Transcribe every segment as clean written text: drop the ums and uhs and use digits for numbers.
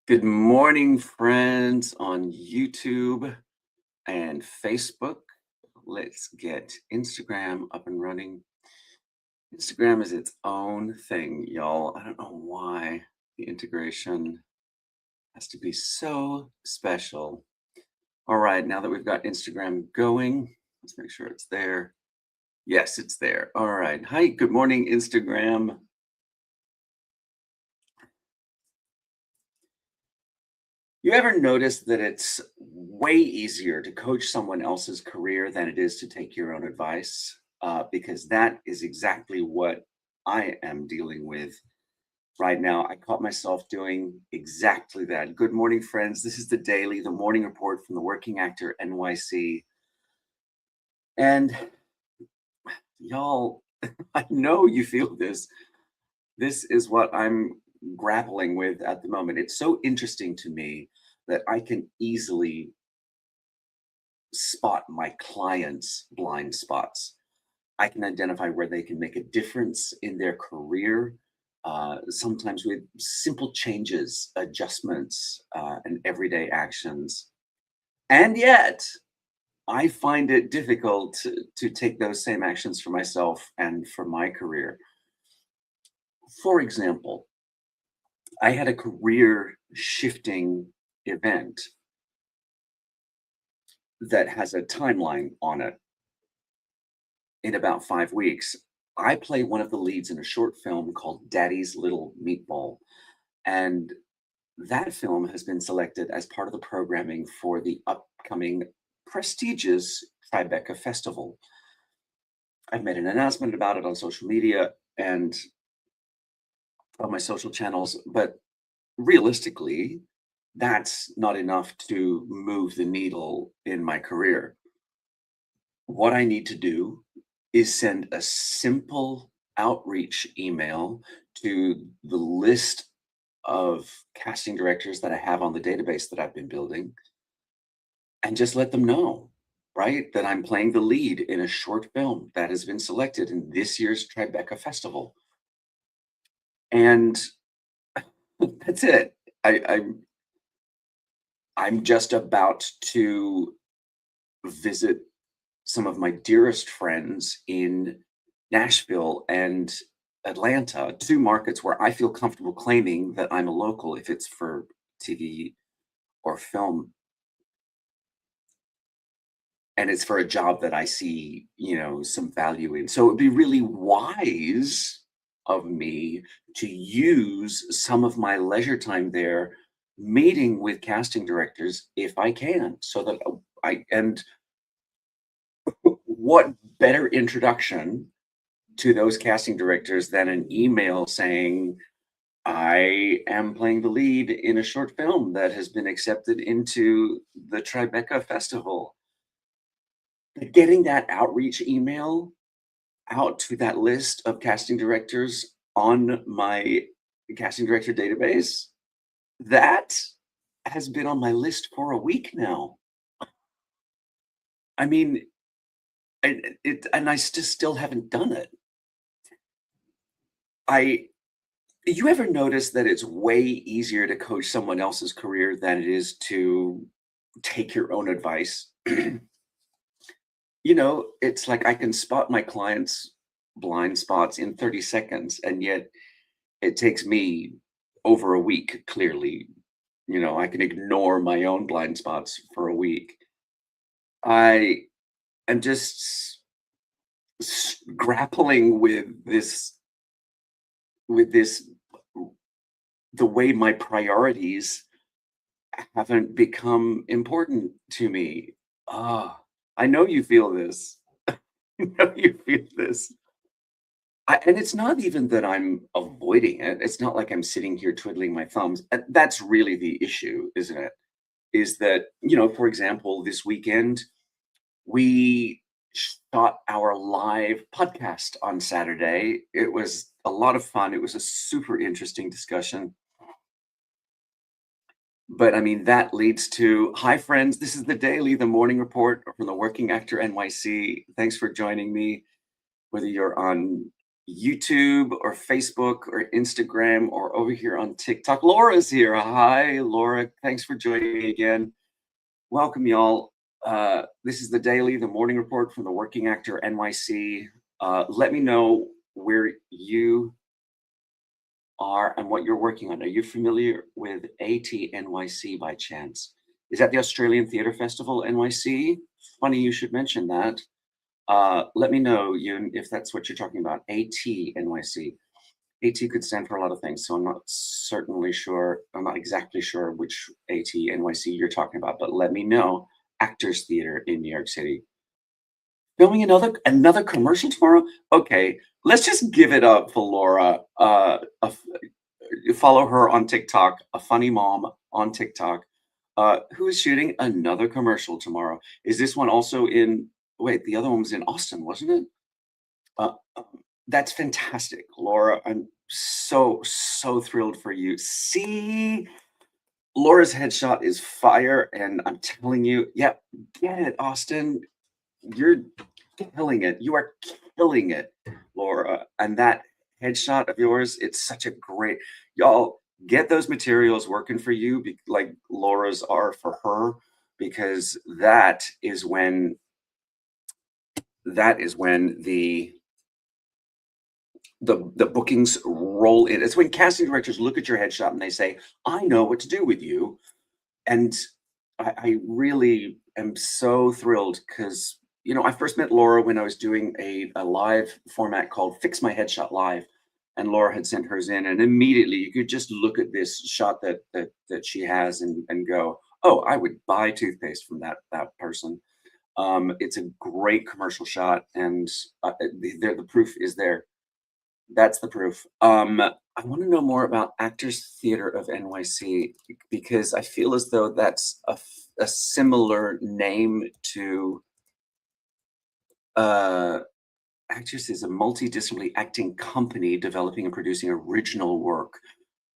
Good morning, friends on YouTube and Facebook. Let's get Instagram up and running. Instagram is its own thing, y'all. I don't know why the integration has to be so special. All right, now that we've got Instagram going, let's make sure it's there. Yes, it's there. All right. Hi, good morning, Instagram. You ever notice that it's way easier to coach someone else's career than it is to take your own advice? Because that is exactly what I am dealing with right now. I caught myself doing exactly that. Good morning, friends. This is the morning report from the Working Actor NYC. And y'all, I know you feel this. This is what I'm grappling with at the moment. It's so interesting to me that I can easily spot my clients' blind spots. I can identify where they can make a difference in their career, sometimes with simple changes, adjustments, and everyday actions. And yet, I find it difficult to take those same actions for myself and for my career. For example, I had a career shifting event that has a timeline on it in about 5 weeks. I play one of the leads in a short film called Daddy's Little Meatball, and that film has been selected as part of the programming for the upcoming prestigious Tribeca Festival. I've made an announcement about it on social media and on my social channels, but realistically, that's not enough to move the needle in my career. What I need to do is send a simple outreach email to the list of casting directors that I have on the database that I've been building and just let them know, right, that I'm playing the lead in a short film that has been selected in this year's Tribeca Festival. And that's it. I'm just about to visit some of my dearest friends in Nashville and Atlanta, 2 markets where I feel comfortable claiming that I'm a local if it's for TV or film, and it's for a job that I see, some value in. So it'd be really wise of me to use some of my leisure time there meeting with casting directors if I can, so that I and what better introduction to those casting directors than an email saying, I am playing the lead in a short film that has been accepted into the Tribeca Festival. Getting that outreach email out to that list of casting directors on my casting director database, that has been on my list for a week now. I mean, and I just still haven't done it. I You ever notice that it's way easier to coach someone else's career than it is to take your own advice? It's like I can spot my clients' blind spots in 30 seconds, and yet it takes me over a week, clearly. I can ignore my own blind spots for a week. I am just grappling with this, the way my priorities haven't become important to me. I know you feel this. I know you feel this. And it's not even that I'm avoiding it. It's not like I'm sitting here twiddling my thumbs. That's really the issue, isn't it? Is that, for example, this weekend, we shot our live podcast on Saturday. It was a lot of fun. It was a super interesting discussion. But I mean, that leads to hi, friends. This is the morning report from the Working Actor NYC. Thanks for joining me, whether you're on YouTube or Facebook or Instagram or over here on TikTok. Laura's here. Hi, Laura. Thanks for joining me again. Welcome, y'all. This is the daily, the morning report from the Working Actor NYC. Let me know where you are and what you're working on. Are you familiar with ATNYC by chance? Is that the Australian Theatre Festival NYC? Funny you should mention that. Let me know you if that's what you're talking about. ATNYC. AT could stand for a lot of things, so I'm not certainly sure. I'm not exactly sure which ATNYC you're talking about, but let me know. Actors Theatre in New York City. Filming another commercial tomorrow? Okay, let's just give it up for Laura. You follow her on TikTok, a funny mom on TikTok, who is shooting another commercial tomorrow. Is this one also in? Wait, the other one was in Austin, wasn't it? Uh, um, that's fantastic, Laura. I'm so thrilled for you. See, Laura's headshot is fire, and I'm telling you, yep, get it, Austin. You're killing it. You are killing it, Laura. And that headshot of yours, it's such a great. Y'all get those materials working for you, like Laura's are for her, because that is when the bookings roll in. It's when casting directors look at your headshot and they say, "I know what to do with you." And I really am so thrilled because I first met Laura when I was doing a live format called Fix My Headshot Live, and Laura had sent hers in, and immediately you could just look at this shot that she has and go, "Oh, I would buy toothpaste from that person." It's a great commercial shot, and the proof is there. That's the proof. I want to know more about Actors Theatre of NYC because I feel as though that's a similar name to uh, Actors is a multidisciplinary acting company developing and producing original work,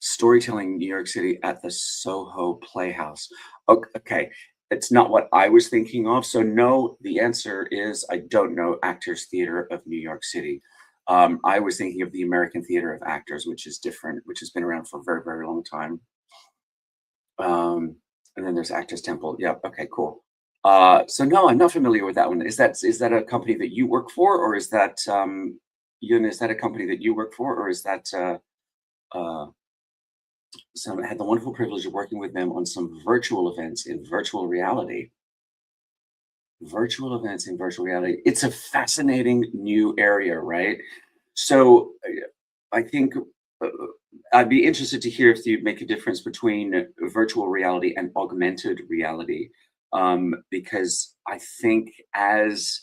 storytelling New York City at the Soho Playhouse. Okay, it's not what I was thinking of. So no, the answer is I don't know Actors Theatre of New York City. I was thinking of the American Theatre of Actors, which is different, which has been around for a very, very long time. Um, and then there's Actors Temple. Yeah. Okay. Cool. So no, I'm not familiar with that one. Is that a company that you work for, or is that Yun? Is that a company that you work for, or is that uh, some I had the wonderful privilege of working with them on some virtual events in virtual reality. Virtual events in virtual reality. It's a fascinating new area, right? So I think uh, I'd be interested to hear if you make a difference between virtual reality and augmented reality, because I think as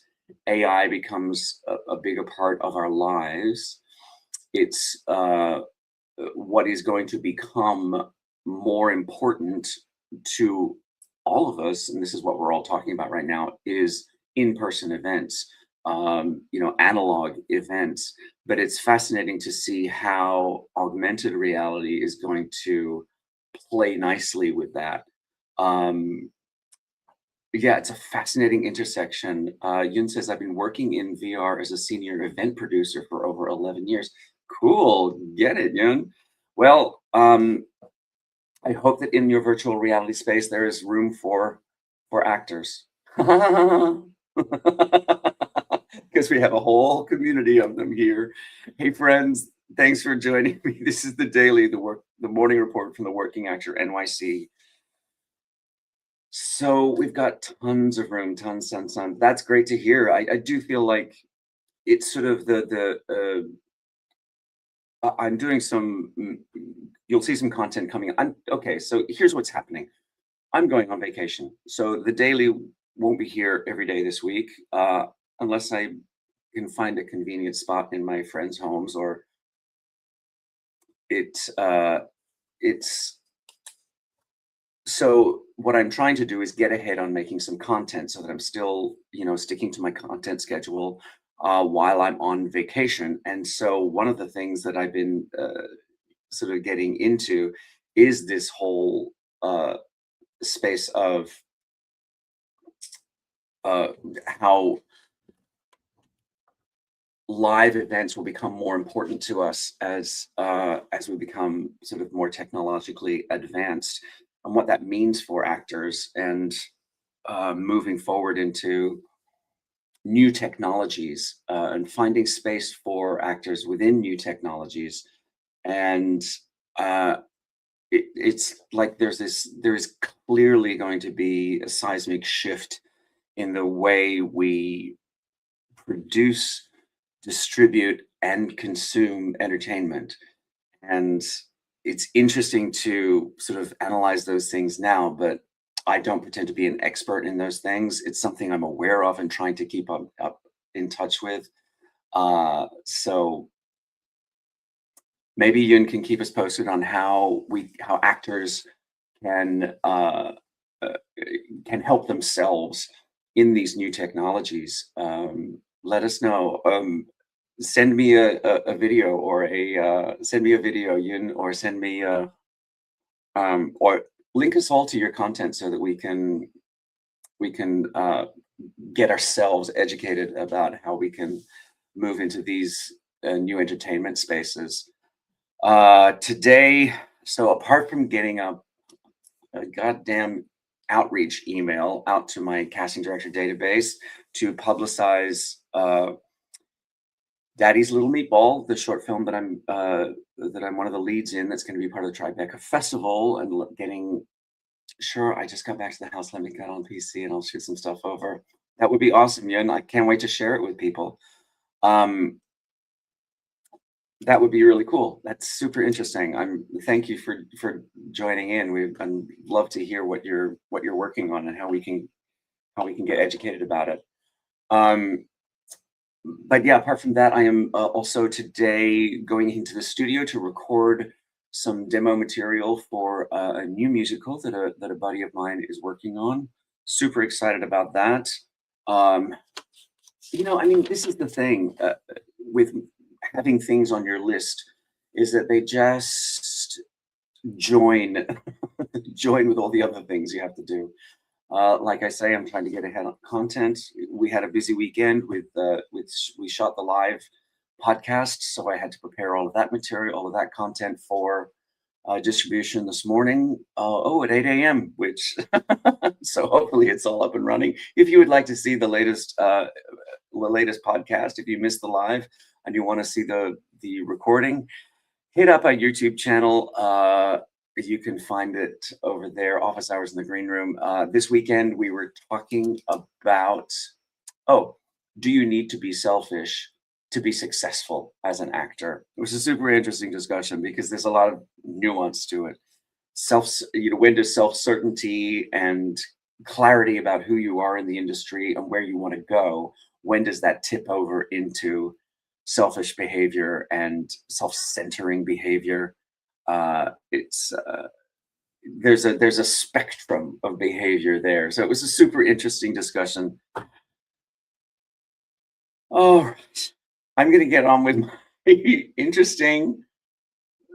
AI becomes a bigger part of our lives, it's what is going to become more important to all of us, and this is what we're all talking about right now, is in-person events, analog events. But it's fascinating to see how augmented reality is going to play nicely with that. Um, yeah, it's a fascinating intersection. Yun says, I've been working in VR as a senior event producer for over 11 years. Cool, get it, Yun. Well, I hope that in your virtual reality space there is room for actors. Because we have a whole community of them here. Hey friends, thanks for joining me. This is the daily, the morning report from the Working Actor NYC. So we've got tons of room, tons. That's great to hear. I do feel like it's sort of I'm doing some. You'll see some content coming. Okay. So here's what's happening. I'm going on vacation, so the daily won't be here every day this week, unless I can find a convenient spot in my friends' homes, or it. It's so what I'm trying to do is get ahead on making some content so that I'm still, sticking to my content schedule while I'm on vacation. And so one of the things that I've been sort of getting into is this whole space of uh, how live events will become more important to us as we become sort of more technologically advanced, and what that means for actors, and moving forward into new technologies, and finding space for actors within new technologies. And uh, it's like there's clearly going to be a seismic shift in the way we produce, distribute, and consume entertainment. And it's interesting to sort of analyze those things now, but I don't pretend to be an expert in those things. It's something I'm aware of and trying to keep up in touch with. So maybe Yun can keep us posted on how actors can uh, can help themselves in these new technologies. Let us know. Send me a video, or send me a video, Yun, or send me or link us all to your content so that we can get ourselves educated about how we can move into these new entertainment spaces. Today, so apart from getting a goddamn outreach email out to my casting director database to publicize Daddy's Little Meatball, the short film that I'm one of the leads in, that's going to be part of the Tribeca Festival, and getting sure. I just got back to the house. Let me get on PC and I'll shoot some stuff over. That would be awesome, yeah, and I can't wait to share it with people. Um, that would be really cool. That's super interesting. Thank you for joining in. I'd love to hear what you're working on, and how we can get educated about it. Um, but yeah, apart from that, I am also today going into the studio to record some demo material for a new musical that a buddy of mine is working on. Super excited about that. Um, I mean, this is the thing with having things on your list, is that they just join join with all the other things you have to do. Like I say, I'm trying to get ahead on content. We had a busy weekend we shot the live podcast, so I had to prepare all of that material, all of that content for distribution this morning. At 8 a.m., which so hopefully it's all up and running. If you would like to see the latest podcast, if you missed the live and you want to see the recording, hit up our YouTube channel. You can find it over there, Office Hours in the Green Room. This weekend, we were talking about, oh, do you need to be selfish to be successful as an actor? It was a super interesting discussion because there's a lot of nuance to it. When does self-certainty and clarity about who you are in the industry and where you want to go, when does that tip over into selfish behavior and self-centering behavior? It's there's a spectrum of behavior there. So it was a super interesting discussion. All right. I'm going to get on with my interesting,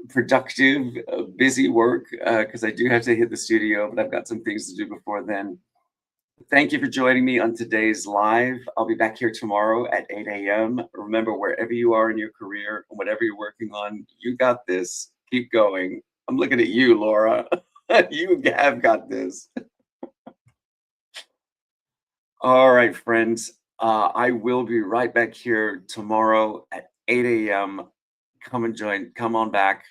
productive, busy work, because I do have to hit the studio, but I've got some things to do before then. Thank you for joining me on today's live. I'll be back here tomorrow at 8 a.m. Remember, wherever you are in your career, whatever you're working on, you got this. Keep going. I'm looking at you, Laura. You have got this. All right, friends. I will be right back here tomorrow at 8 a.m. Come and join. Come on back.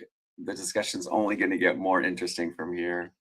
The discussion's only going to get more interesting from here.